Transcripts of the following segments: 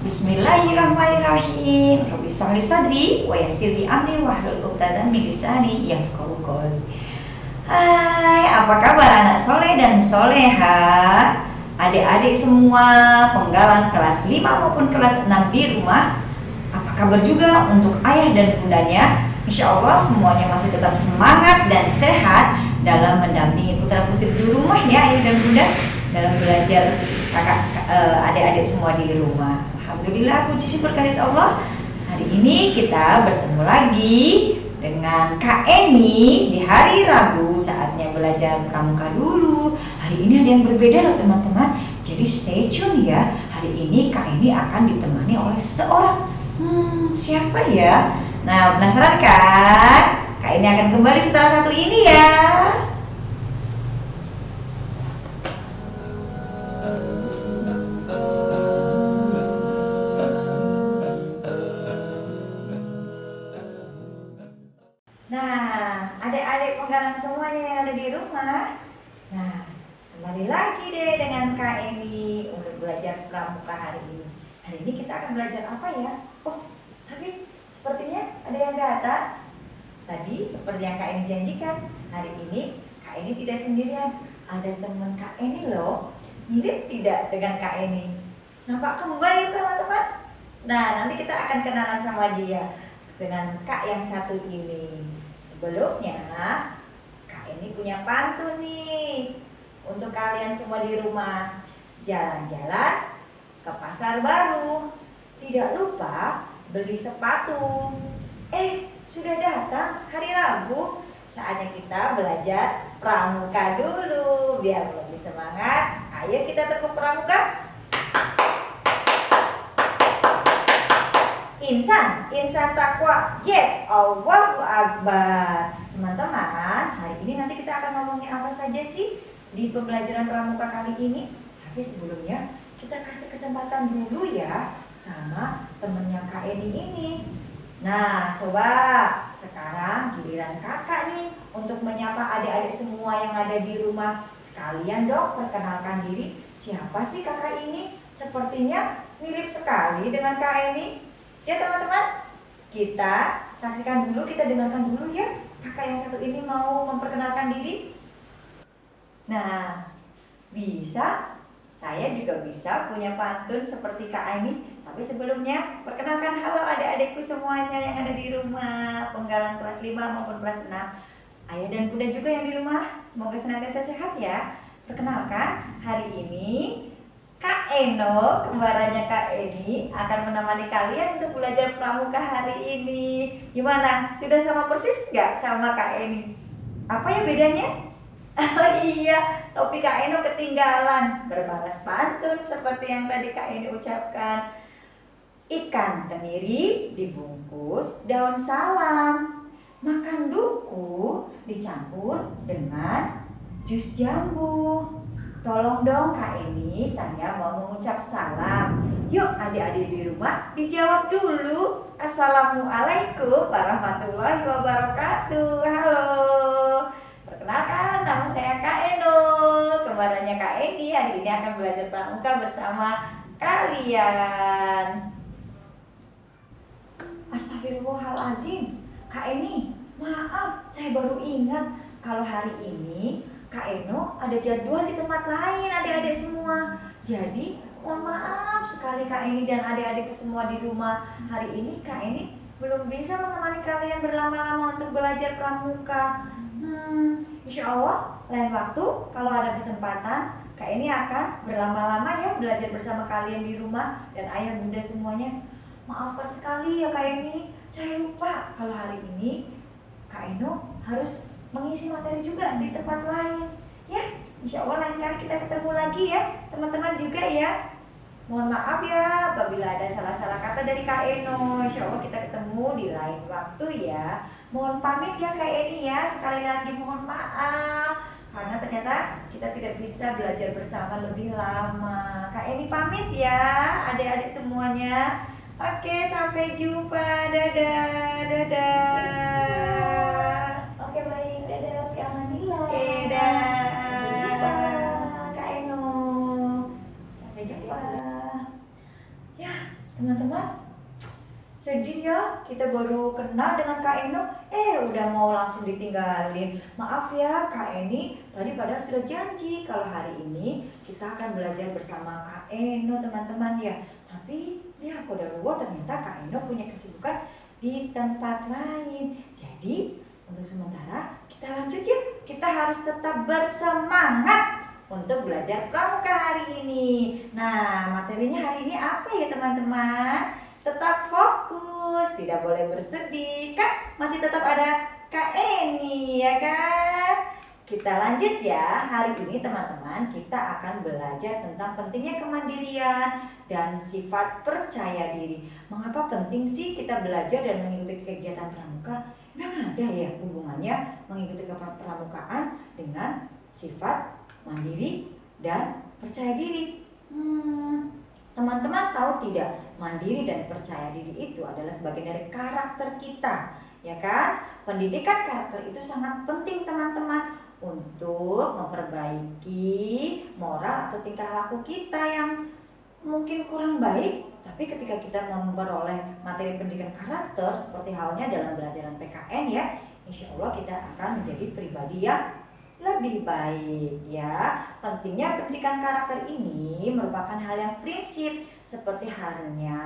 Bismillahirrahmanirrahim. Rabbi shrah li sadri wa yassir li amri wahlul 'uqdatam min lisani yafqahu qawli. Hai, apa kabar anak soleh dan soleha? Adik-adik semua penggalang kelas 5 maupun kelas 6 di rumah. Apa kabar juga untuk ayah dan bundanya? Insya Allah semuanya masih tetap semangat dan sehat dalam mendampingi putra-putri di rumah ya ayah dan bunda, dalam belajar adik-adik semua di rumah. Alhamdulillah, puji syukur kehadirat Allah. Hari ini kita bertemu lagi dengan Kak Eni di hari Rabu, saatnya belajar pramuka dulu. Hari ini ada yang berbeda loh teman-teman. Jadi stay tune ya. Hari ini Kak Eni akan ditemani oleh seseorang. Siapa ya? Nah, penasaran kan? Kak Eni akan kembali setelah satu ini ya. Nah, adik-adik penggalang semuanya yang ada di rumah. Nah, kembali lagi deh dengan Kak Eni untuk belajar pramuka hari ini. Hari ini kita akan belajar apa ya? Oh, tapi sepertinya ada yang datang. Tadi seperti yang Kak Eni janjikan, hari ini Kak Eni tidak sendirian. Ada teman Kak Eni loh. Mirip tidak dengan Kak Eni? Nampak kembar ya teman-teman? Nah, nanti kita akan kenalan sama dia dengan Kak yang satu ini. Sebelumnya, Kak Eni punya pantun nih untuk kalian semua di rumah. Jalan-jalan ke pasar baru, tidak lupa beli sepatu. Sudah datang hari Rabu, saatnya kita belajar pramuka dulu biar lebih semangat. Ayo kita tepuk pramuka. Insan takwa, yes, Allahu Akbar. Teman-teman, hari ini nanti kita akan ngomongin apa saja sih di pembelajaran pramuka kali ini. Tapi sebelumnya kita kasih kesempatan dulu ya sama temennya Kak Eni ini. Nah, coba sekarang giliran kakak nih untuk menyapa adik-adik semua yang ada di rumah. Sekalian dong perkenalkan diri. Siapa sih kakak ini? Sepertinya mirip sekali dengan Kak Eni. Ya teman-teman, kita saksikan dulu, kita dengarkan dulu ya kakak yang satu ini mau memperkenalkan diri. Nah, bisa, saya juga bisa punya pantun seperti Kak Eni. Tapi sebelumnya, perkenalkan halo adik-adikku semuanya yang ada di rumah, penggalang kelas 5 maupun kelas 6. Ayah dan bunda juga yang di rumah, semoga senantiasa sehat ya. Perkenalkan, hari ini Kak Eno, kembarannya Kak Eni, akan menemani kalian untuk belajar pramuka hari ini. Gimana? Sudah sama persis nggak sama Kak Eni? Apa ya bedanya? Oh iya, topi Kak Eno ketinggalan. Berbalas pantun seperti yang tadi Kak Eni ucapkan. Ikan teniri dibungkus daun salam. Makan duku dicampur dengan jus jambu. Tolong dong Kak Eni, saya mau mengucap salam. Yuk adik-adik di rumah dijawab dulu. Assalamualaikum warahmatullahi wabarakatuh. Halo, perkenalkan nama saya Kak Eno, kembarannya Kak Eni. Hari ini akan belajar pramuka bersama kalian. Astagfirullahaladzim, Kak Eni, maaf saya baru ingat kalau hari ini Kak Eno ada jadwal di tempat lain adik-adik semua. Jadi mohon maaf sekali Kak Eni dan adik-adikku semua di rumah. Hari ini Kak Eni belum bisa menemani kalian berlama-lama untuk belajar pramuka. Insya Allah lain waktu kalau ada kesempatan Kak Eni akan berlama-lama ya belajar bersama kalian di rumah dan ayah bunda semuanya. Maafkan sekali ya Kak Eni, saya lupa kalau hari ini Kak Eno harus mengisi materi juga di tempat lain ya. Insya Allah lain kali kita ketemu lagi ya teman-teman juga ya. Mohon maaf ya apabila ada salah-salah kata dari Kak Eno. Insya Allah kita ketemu di lain waktu ya. Mohon pamit ya Kak Eni ya. Sekali lagi mohon maaf karena ternyata kita tidak bisa belajar bersama lebih lama. Kak Eni pamit ya adik-adik semuanya. Oke, sampai jumpa. Dadah, dadah. Oke, baik. Dadah, Alhamdulillah. Dadah. Sampai jumpa, Kak Eno. Sampai jumpa. Ya, Teman-teman, sedih ya, kita baru kenal dengan Kak Eno, udah mau langsung ditinggalin. Maaf ya Kak Eni, tadi padahal sudah janji kalau hari ini kita akan belajar bersama Kak Eno teman-teman ya. Tapi ya qadarullah ternyata Kak Eno punya kesibukan di tempat lain. Jadi untuk sementara kita lanjut ya, kita harus tetap bersemangat untuk belajar pramuka hari ini. Nah, materinya hari ini apa ya teman-teman? Tetap fokus, tidak boleh bersedih, kan masih tetap ada Kak Eni ya kan? Kita lanjut ya, hari ini teman-teman kita akan belajar tentang pentingnya kemandirian dan sifat percaya diri. Mengapa penting sih kita belajar dan mengikuti kegiatan pramuka? Memang ada ya hubungannya mengikuti pramukaan dengan sifat mandiri dan percaya diri. Teman-teman tahu tidak, mandiri dan percaya diri itu adalah sebagian dari karakter kita, ya kan? Pendidikan karakter itu sangat penting teman-teman untuk memperbaiki moral atau tingkah laku kita yang mungkin kurang baik. Tapi ketika kita memperoleh materi pendidikan karakter seperti halnya dalam pelajaran PKN ya, insya Allah kita akan menjadi pribadi yang lebih baik ya. Pentingnya pendidikan karakter ini merupakan hal yang prinsip seperti halnya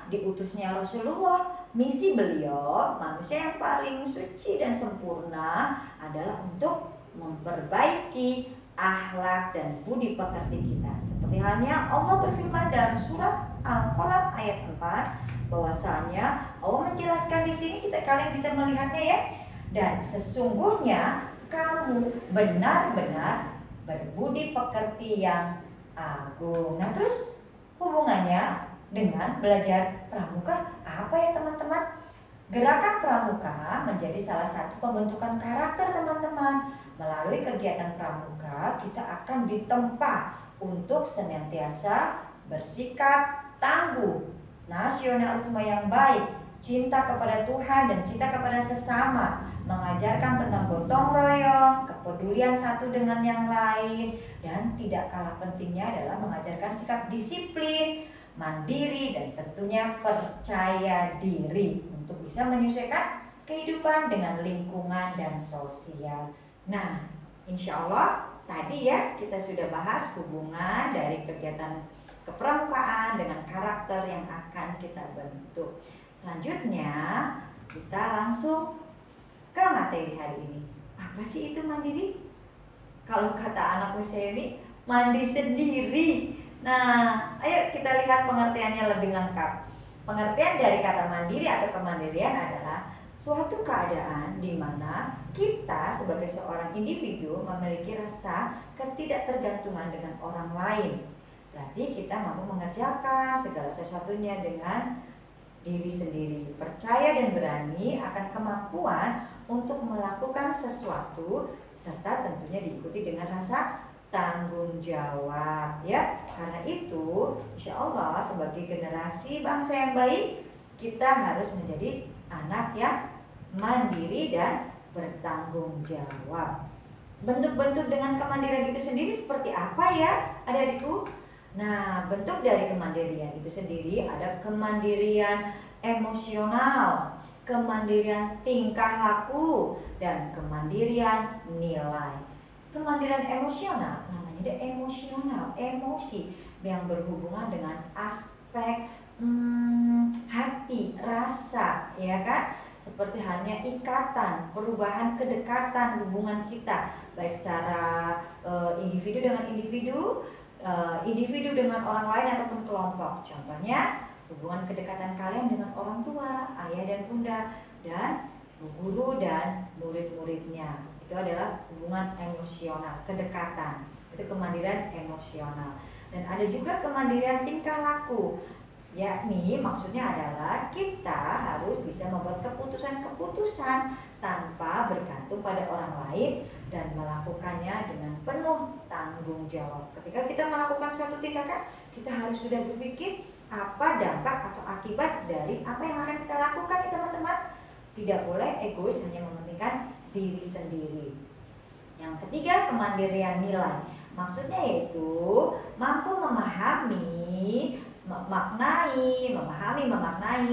diutusnya Rasulullah. Misi beliau, manusia yang paling suci dan sempurna, adalah untuk memperbaiki akhlak dan budi pekerti kita. Seperti halnya Allah berfirman dalam surat Al-Qalam ayat 4 bahwasanya Allah menjelaskan di sini, kalian bisa melihatnya ya. Dan sesungguhnya kamu benar-benar berbudi pekerti yang agung. Nah, terus hubungannya dengan belajar pramuka apa ya teman-teman? Gerakan pramuka menjadi salah satu pembentukan karakter teman-teman. Melalui kegiatan pramuka kita akan ditempa untuk senantiasa bersikap tangguh, nasionalisme yang baik, cinta kepada Tuhan dan cinta kepada sesama, mengajarkan tentang gotong royong, kepedulian satu dengan yang lain, dan tidak kalah pentingnya adalah mengajarkan sikap disiplin, mandiri, dan tentunya percaya diri untuk bisa menyesuaikan kehidupan dengan lingkungan dan sosial. Nah, insya Allah tadi ya kita sudah bahas hubungan dari kegiatan kepramukaan dengan karakter yang akan kita bentuk. Selanjutnya kita langsung ke materi hari ini. Apa sih itu mandiri? Kalau kata anak usia ini, mandi sendiri. Nah, ayo kita lihat pengertiannya lebih lengkap. Pengertian dari kata mandiri atau kemandirian adalah suatu keadaan di mana kita sebagai seorang individu memiliki rasa ketidaktergantungan dengan orang lain. Berarti kita mampu mengerjakan segala sesuatunya dengan diri sendiri, percaya dan berani akan kemampuan untuk melakukan sesuatu, serta tentunya diikuti dengan rasa tanggung jawab ya. Karena itu insya Allah sebagai generasi bangsa yang baik, kita harus menjadi anak yang mandiri dan bertanggung jawab. Bentuk-bentuk dengan kemandirian itu sendiri seperti apa ya adik-adikku? Nah, bentuk dari kemandirian itu sendiri ada kemandirian emosional, kemandirian tingkah laku, dan kemandirian nilai. Kemandirian emosional namanya dia emosional, emosi yang berhubungan dengan aspek hati, rasa, ya kan? Seperti halnya ikatan, perubahan kedekatan hubungan kita, baik secara individu dengan individu, individu dengan orang lain ataupun kelompok. Contohnya hubungan kedekatan kalian dengan orang tua, ayah dan bunda, dan guru dan murid-muridnya. Itu adalah hubungan emosional, kedekatan. Itu kemandirian emosional. Dan ada juga kemandirian tingkah laku, yakni maksudnya adalah kita harus bisa membuat keputusan-keputusan tanpa bergantung pada orang lain dan melakukannya dengan penuh tanggung jawab. Ketika kita melakukan suatu tindakan, kita harus sudah berpikir apa dampak atau akibat dari apa yang akan kita lakukan ya teman-teman. Tidak boleh egois hanya mementingkan diri sendiri. Yang ketiga, kemandirian nilai. Maksudnya yaitu mampu memahami memaknai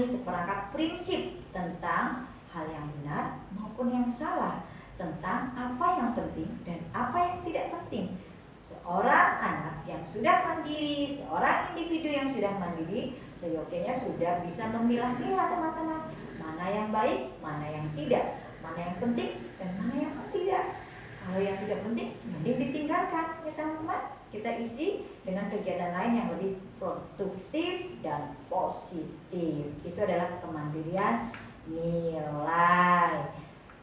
seperangkat prinsip tentang hal yang benar maupun yang salah, tentang apa yang penting dan apa yang tidak penting. Seorang anak yang sudah mandiri, seorang individu yang sudah mandiri, seyogyanya sudah bisa memilah-milah teman-teman, mana yang baik, mana yang tidak, mana yang penting dan mana yang tidak. Kalau yang tidak penting, mending ditinggalkan ya teman-teman. Kita isi dengan kegiatan lain yang lebih produktif dan positif. Itu adalah kemandirian nilai.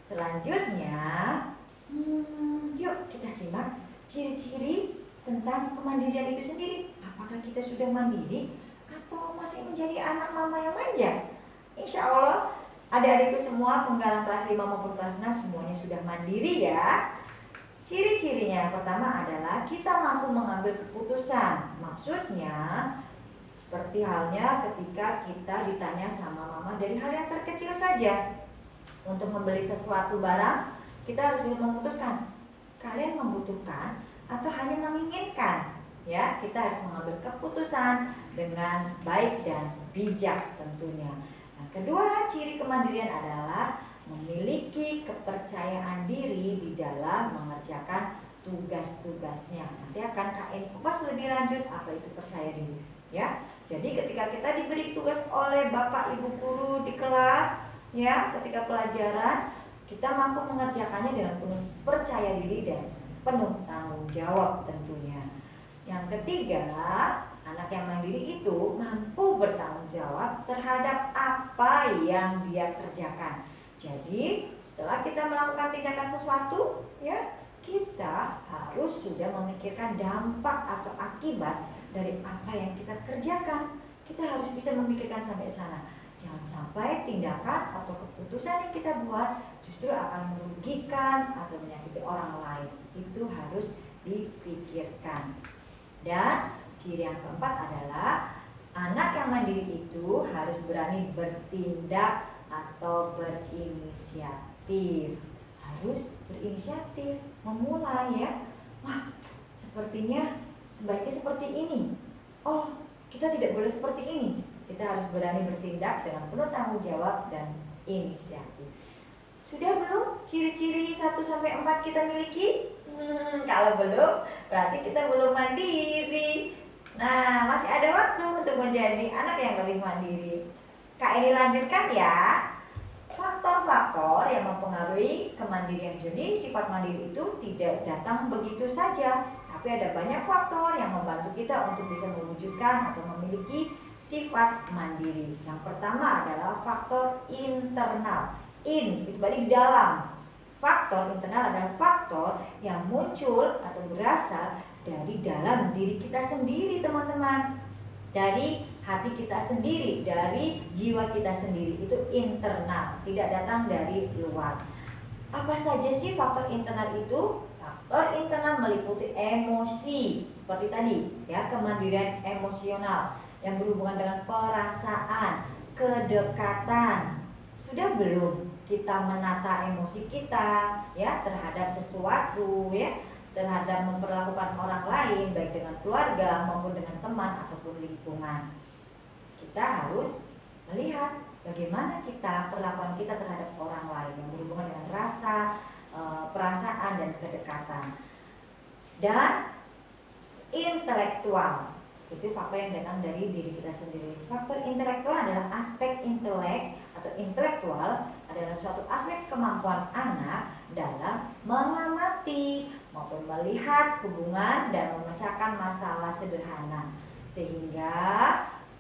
Selanjutnya, yuk kita simak ciri-ciri tentang kemandirian itu sendiri. Apakah kita sudah mandiri atau masih menjadi anak mama yang manja? Insya Allah adik-adikku semua penggalang kelas 5 maupun kelas 6 semuanya sudah mandiri ya. Ciri-cirinya yang pertama adalah kita mampu mengambil keputusan. Maksudnya seperti halnya ketika kita ditanya sama mama dari hal yang terkecil saja. Untuk membeli sesuatu barang, kita harus memutuskan kalian membutuhkan atau hanya menginginkan. Ya, kita harus mengambil keputusan dengan baik dan bijak tentunya. Nah, kedua ciri kemandirian adalah memiliki kepercayaan diri di dalam mengerjakan tugas-tugasnya. Nanti akan Kak Eni kupas lebih lanjut apa itu percaya diri. Ya, jadi ketika kita diberi tugas oleh Bapak Ibu guru di kelas, ya, ketika pelajaran kita mampu mengerjakannya dengan penuh percaya diri dan penuh tanggung jawab tentunya. Yang ketiga, anak yang mandiri itu mampu bertanggung jawab terhadap apa yang dia kerjakan. Jadi setelah kita melakukan tindakan sesuatu, ya, kita harus sudah memikirkan dampak atau akibat dari apa yang kita kerjakan. Kita harus bisa memikirkan sampai sana. Jangan sampai tindakan atau keputusan yang kita buat justru akan merugikan atau menyakiti orang lain. Itu harus dipikirkan. Dan ciri yang keempat adalah anak yang mandiri itu harus berani bertindak atau berinisiatif. Harus berinisiatif, memulai ya. Wah, sepertinya sebaiknya seperti ini. Oh, kita tidak boleh seperti ini. Kita harus berani bertindak dengan penuh tanggung jawab dan inisiatif. Sudah belum ciri-ciri 1-4 kita miliki? Kalau belum, berarti kita belum mandiri. Nah, masih ada waktu untuk menjadi anak yang lebih mandiri. Kak Eni lanjutkan ya. Faktor-faktor yang mempengaruhi kemandirian Joni, sifat mandiri itu tidak datang begitu saja, tapi ada banyak faktor yang membantu kita untuk bisa mewujudkan atau memiliki sifat mandiri. Yang pertama adalah faktor internal. In itu berarti di dalam. Faktor internal adalah faktor yang muncul atau berasal dari dalam diri kita sendiri, teman-teman. Dari hati kita sendiri, dari jiwa kita sendiri. Itu internal, tidak datang dari luar. Apa saja sih faktor internal itu? Faktor internal meliputi emosi, seperti tadi ya, kemandirian emosional yang berhubungan dengan perasaan, kedekatan. Sudah belum kita menata emosi kita ya terhadap sesuatu ya, terhadap memperlakukan orang lain baik dengan keluarga maupun dengan teman ataupun lingkungan. Kita harus melihat bagaimana perlakuan kita terhadap orang lain yang berhubungan dengan rasa, perasaan dan kedekatan. Dan intelektual itu faktor yang datang dari diri kita sendiri. Faktor intelektual adalah aspek intelek atau intelektual adalah suatu aspek kemampuan anak dalam mengamati maupun melihat hubungan dan memecahkan masalah sederhana, sehingga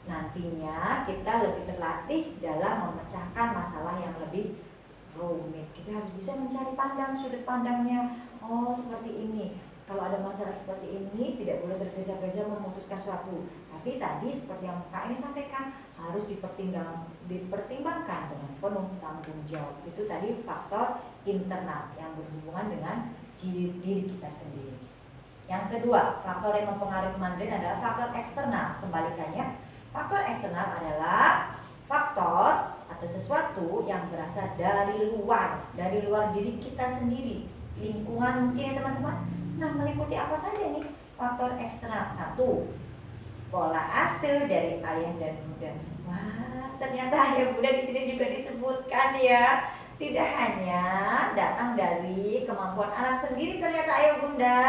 nantinya kita lebih terlatih dalam memecahkan masalah yang lebih rumit. Kita harus bisa mencari sudut pandangnya. Oh, seperti ini. Kalau ada masalah seperti ini, tidak boleh tergesa-gesa memutuskan suatu. Tapi tadi seperti yang Kak ini sampaikan, harus dipertimbangkan dengan penuh tanggung jawab. Itu tadi faktor internal yang berhubungan dengan diri kita sendiri. Yang kedua, faktor yang mempengaruhi kemandirian adalah faktor eksternal. Kebalikannya, faktor eksternal adalah faktor atau sesuatu yang berasal dari luar diri kita sendiri. Lingkungan mungkin ya teman-teman. Nah, meliputi apa saja nih faktor eksternal? 1. pola asuh dari ayah dan bunda. Wah, ternyata ayah bunda di sini juga disebutkan ya. Tidak hanya datang dari kemampuan anak sendiri ternyata ayah bunda,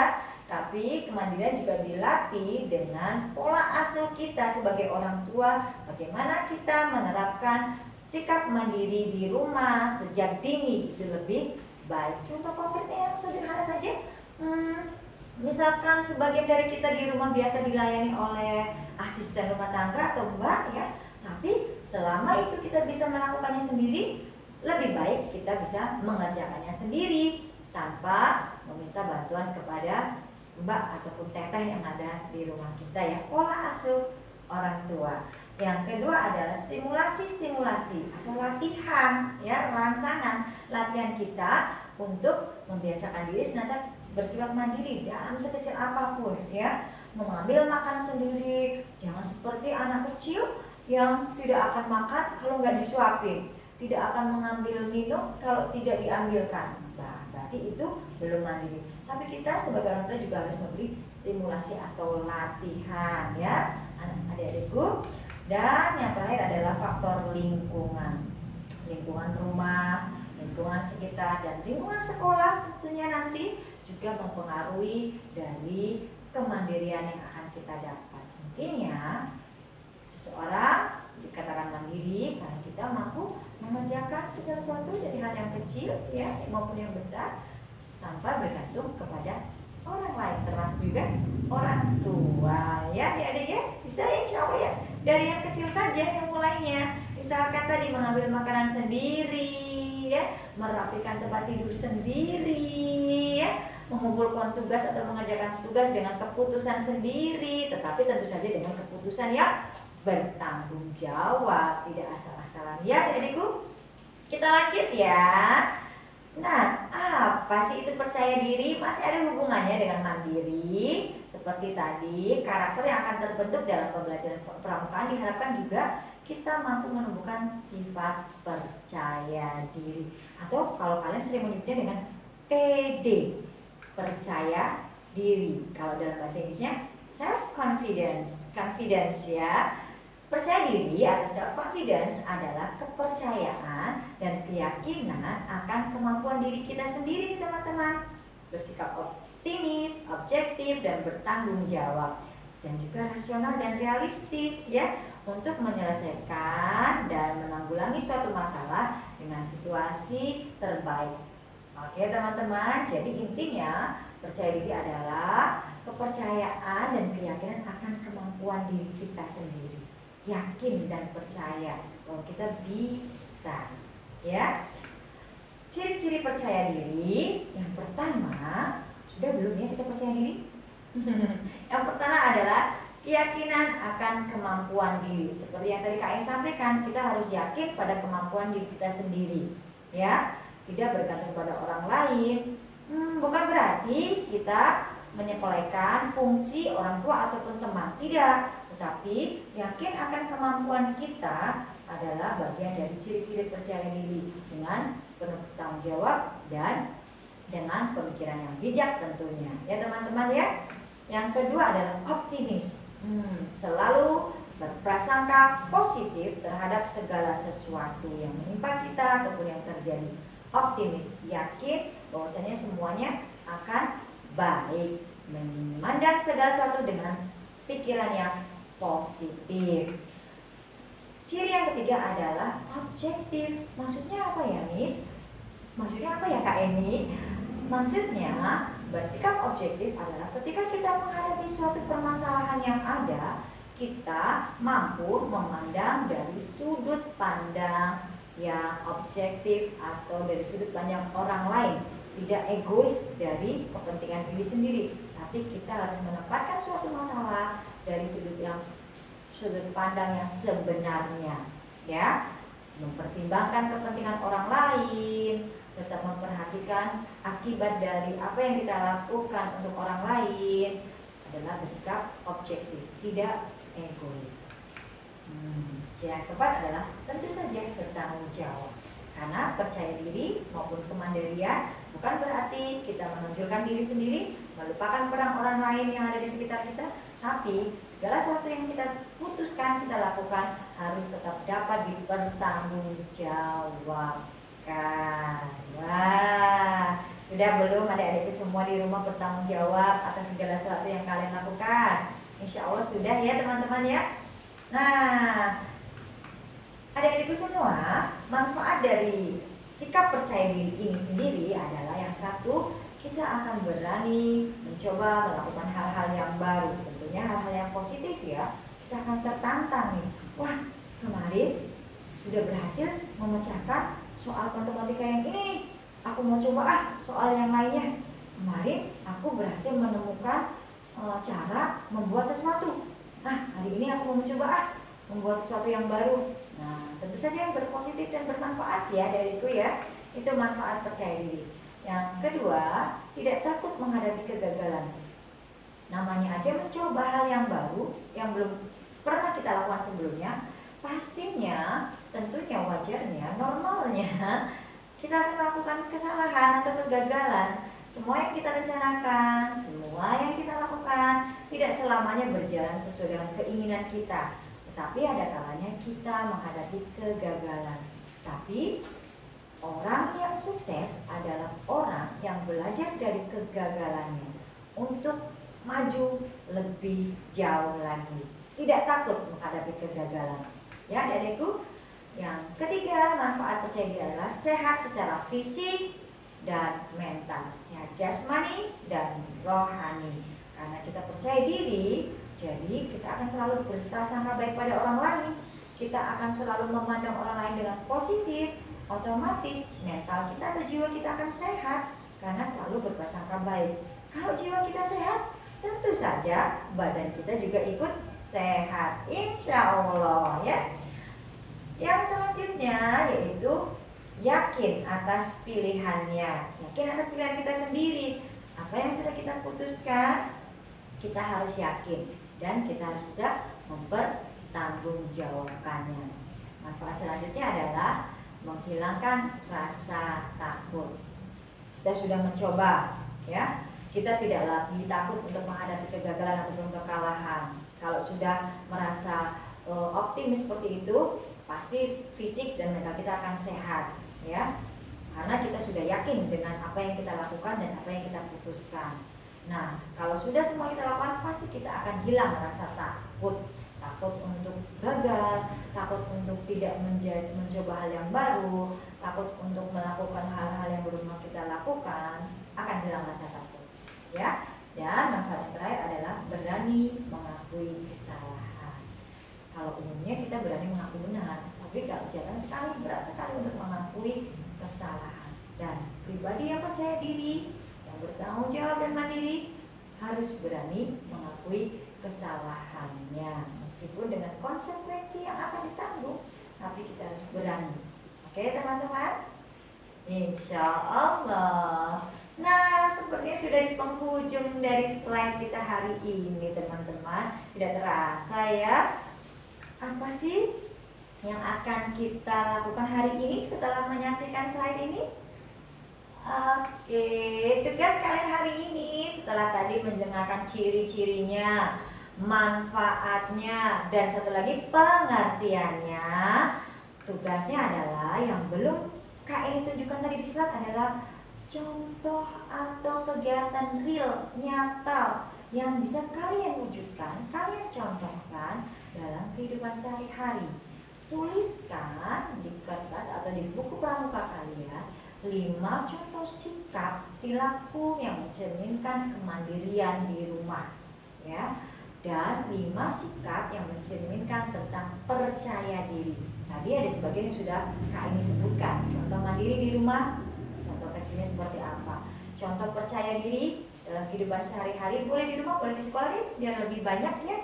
tapi kemandirian juga dilatih dengan pola asuh kita sebagai orang tua. Bagaimana kita menerapkan sikap mandiri di rumah sejak dini itu lebih baik. Contoh konkretnya yang sederhana saja. Misalkan sebagian dari kita di rumah biasa dilayani oleh asisten rumah tangga atau mbak ya, tapi selama itu kita bisa melakukannya sendiri, lebih baik kita bisa mengerjakannya sendiri tanpa meminta bantuan kepada mbak ataupun teteh yang ada di rumah kita ya. Pola asuh orang tua. Yang kedua adalah stimulasi atau latihan ya, rangsangan latihan kita untuk membiasakan diri senantiasa bersifat mandiri dalam sekecil apapun ya. Mengambil makan sendiri, jangan seperti anak kecil yang tidak akan makan kalau nggak disuapin, tidak akan mengambil minum kalau tidak diambilkan. Nah, berarti itu belum mandiri. Tapi kita sebagai orang tua juga harus memberi stimulasi atau latihan ya adik-adikku. Dan yang terakhir adalah faktor lingkungan rumah, lingkungan sekitar, dan lingkungan sekolah tentunya nanti juga mempengaruhi dari kemandirian yang akan kita dapat. Intinya seseorang dikatakan mandiri karena kita mampu mengerjakan segala sesuatu dari hal yang kecil ya maupun yang besar tanpa bergantung kepada orang lain, termasuk juga orang tua ya adik-adik ya. Bisa ya insya Allah ya, dari yang kecil saja yang mulainya. Misalkan tadi mengambil makanan sendiri ya, merapikan tempat tidur sendiri ya, mengumpulkan tugas atau mengerjakan tugas dengan keputusan sendiri, tetapi tentu saja dengan keputusan yang bertanggung jawab, tidak asal-asalan ya adik-adikku. Kita lanjut ya. Nah, apa sih itu percaya diri? Masih ada hubungannya dengan mandiri. Seperti tadi, karakter yang akan terbentuk dalam pembelajaran pramukaan diharapkan juga kita mampu menumbuhkan sifat percaya diri. Atau kalau kalian sering menyebutnya dengan PD, percaya diri. Kalau dalam bahasa Inggrisnya self confidence, ya. Percaya diri atau self confidence adalah kepercayaan dan keyakinan akan kemampuan diri kita sendiri, teman-teman. Bersikap optimis, objektif, dan bertanggung jawab, dan juga rasional dan realistis ya untuk menyelesaikan dan menanggulangi suatu masalah dengan situasi terbaik. Oke teman-teman, jadi intinya percaya diri adalah kepercayaan dan keyakinan akan kemampuan diri kita sendiri. Yakin dan percaya bahwa kita bisa ya. Ciri-ciri percaya diri yang pertama, sudah belum ya kita percaya diri? Yang pertama adalah keyakinan akan kemampuan diri. Seperti yang tadi Kak Aing sampaikan, kita harus yakin pada kemampuan diri kita sendiri ya, tidak bergantung pada orang lain. Bukan berarti kita menyepelekan fungsi orang tua ataupun teman, tidak. Tetapi yakin akan kemampuan kita adalah bagian dari ciri-ciri percaya diri dengan penuh tanggung jawab dan dengan pemikiran yang bijak tentunya ya teman-teman ya. Yang kedua adalah optimis, selalu berprasangka positif terhadap segala sesuatu yang menimpa kita ataupun yang terjadi. Optimis, yakin bahwasanya semuanya akan baik, memandang segala sesuatu dengan pikiran yang positif. Ciri yang ketiga adalah objektif. Maksudnya apa ya, Miss? Maksudnya apa ya, Kak Eni? Maksudnya bersikap objektif adalah ketika kita menghadapi suatu permasalahan yang ada, kita mampu memandang dari sudut pandang yang objektif atau dari sudut pandang orang lain, tidak egois dari kepentingan diri sendiri, tapi kita harus menempatkan suatu masalah dari sudut pandang yang sebenarnya ya, mempertimbangkan kepentingan orang lain, tetap memperhatikan akibat dari apa yang kita lakukan untuk orang lain, adalah bersikap objektif, tidak egois. Yang keempat adalah tentu saja bertanggung jawab. Karena percaya diri maupun kemandirian bukan berarti kita menonjolkan diri sendiri, melupakan peran orang lain yang ada di sekitar kita, Tapi segala sesuatu yang kita putuskan, kita lakukan harus tetap dapat dipertanggungjawabkan. Wah, sudah belum adik-adikku semua di rumah bertanggung jawab atas segala sesuatu yang kalian lakukan? Insya Allah sudah ya teman-teman ya. Nah, adik-adikku semua, manfaat dari sikap percaya diri ini sendiri adalah yang satu, kita akan berani mencoba melakukan hal-hal yang baru. Tentunya hal-hal yang positif ya. Kita akan tertantang nih. Wah, kemarin sudah berhasil memecahkan soal matematika yang ini nih. Aku mau coba soal yang lainnya. Kemarin aku berhasil menemukan cara membuat sesuatu. Hari ini aku mau mencoba membuat sesuatu yang baru. Nah, tentu saja yang berpositif dan bermanfaat ya dariku ya. Itu manfaat percaya diri. Yang kedua, tidak takut menghadapi kegagalan. Namanya aja mencoba hal yang baru yang belum pernah kita lakukan sebelumnya. Pastinya, tentunya wajarnya, normalnya kita akan melakukan kesalahan atau kegagalan. Semua yang kita rencanakan, semua yang kita lakukan tidak selamanya berjalan sesuai dengan keinginan kita. Tetapi ada kalanya kita menghadapi kegagalan. Tapi orang yang sukses adalah orang yang belajar dari kegagalannya untuk maju lebih jauh lagi. Tidak takut menghadapi kegagalan. Ya, adik-adikku. Yang ketiga, manfaat percaya diri adalah sehat secara fisik dan mental, sehat jasmani dan rohani. Karena kita percaya diri, jadi kita akan selalu berprasangka baik pada orang lain. Kita akan selalu memandang orang lain dengan positif. Otomatis mental kita atau jiwa kita akan sehat karena selalu berprasangka baik. Kalau jiwa kita sehat, tentu saja badan kita juga ikut sehat, insya Allah ya. Yang selanjutnya yaitu yakin atas pilihannya. Yakin atas pilihan kita sendiri. Apa yang sudah kita putuskan, kita harus yakin dan kita harus bisa mempertanggungjawabkannya. Manfaat selanjutnya adalah menghilangkan rasa takut. Kita sudah mencoba ya. Kita tidak lagi takut untuk menghadapi kegagalan ataupun kekalahan. Kalau sudah merasa optimis seperti itu, pasti fisik dan mental kita akan sehat ya. Karena kita sudah yakin dengan apa yang kita lakukan dan apa yang kita putuskan. Nah, kalau sudah semua kita lakukan, pasti kita akan hilang rasa takut. Takut untuk gagal, takut untuk tidak mencoba hal yang baru, takut untuk melakukan hal-hal yang belum kita lakukan, akan hilang rasa takut ya. Dan manfaat yang terakhir adalah berani mengakui kesalahan. Kalau umumnya kita berani mengaku benar, tapi kalau jarang sekali, berat sekali untuk mengakui kesalahan. Dan pribadi yang percaya diri, yang bertanggung jawab dan mandiri, harus berani mengakui kesalahannya, meskipun dengan konsekuensi yang akan ditanggung, tapi kita harus berani. Oke teman-teman, insya Allah. Nah, sepertinya sudah di penghujung dari slide kita hari ini teman-teman. Tidak terasa ya, apa sih yang akan kita lakukan hari ini setelah menyaksikan slide ini? Oke, tugas kalian hari ini setelah tadi mendengarkan ciri-cirinya, manfaatnya, dan satu lagi pengertiannya, tugasnya adalah yang belum Kak ini tunjukkan tadi di slide adalah contoh atau kegiatan real, nyata yang bisa kalian wujudkan, kalian contohkan dalam kehidupan sehari-hari. Tuliskan di kertas atau di buku pramuka kalian 5 contoh sikap perilaku yang mencerminkan kemandirian di rumah ya, dan 5 sikap yang mencerminkan tentang percaya diri. Tadi ada sebagian yang sudah Kak ini sebutkan. Contoh mandiri di rumah, contoh kecilnya seperti apa. Contoh percaya diri dalam kehidupan sehari-hari, boleh di rumah, boleh di sekolah deh, biar lebih banyak ya.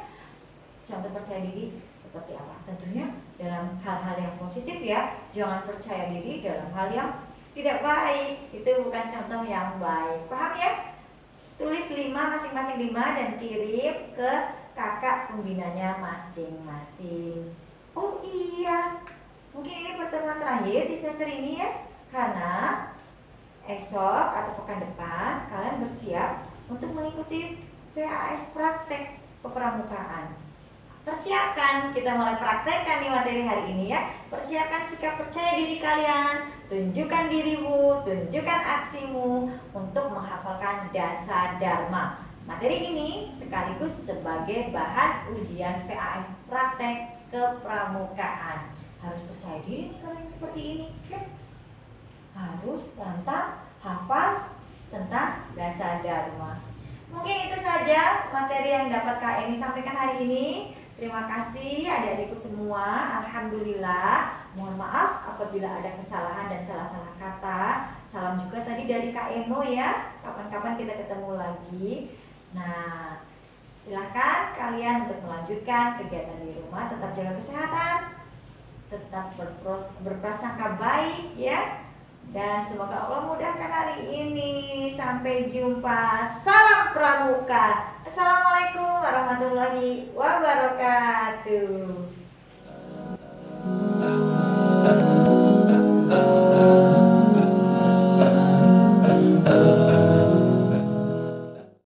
Contoh percaya diri seperti apa? Tentunya dalam hal-hal yang positif ya. Jangan percaya diri dalam hal yang tidak baik, itu bukan contoh yang baik. Paham ya? Tulis 5, masing-masing 5 dan kirim ke kakak pembinanya masing-masing. Oh iya, mungkin ini pertemuan terakhir di semester ini ya. Karena esok atau pekan depan kalian bersiap untuk mengikuti PAS praktek. kepramukaan. Persiapkan, kita mulai praktekkan nih materi hari ini ya. Persiapkan sikap percaya diri kalian, tunjukkan dirimu, tunjukkan aksimu untuk menghafalkan dasar Dharma. Materi ini sekaligus sebagai bahan ujian PAS praktek kepramukaan. Harus percaya diri nih kalau yang seperti ini ya. Harus lantang hafal tentang dasar Dharma. Mungkin itu saja materi yang dapat Kak Eni sampaikan hari ini. Terima kasih adik-adikku semua. Alhamdulillah. Mohon maaf apabila ada kesalahan dan salah-salah kata. Salam juga tadi dari Kak Eno ya. Kapan-kapan kita ketemu lagi. Nah, silahkan kalian untuk melanjutkan kegiatan di rumah. Tetap jaga kesehatan, tetap berprasangka baik ya. Dan semoga Allah mudahkan hari ini. Sampai jumpa. Salam Pramuka. Assalamualaikum warahmatullahi wabarakatuh.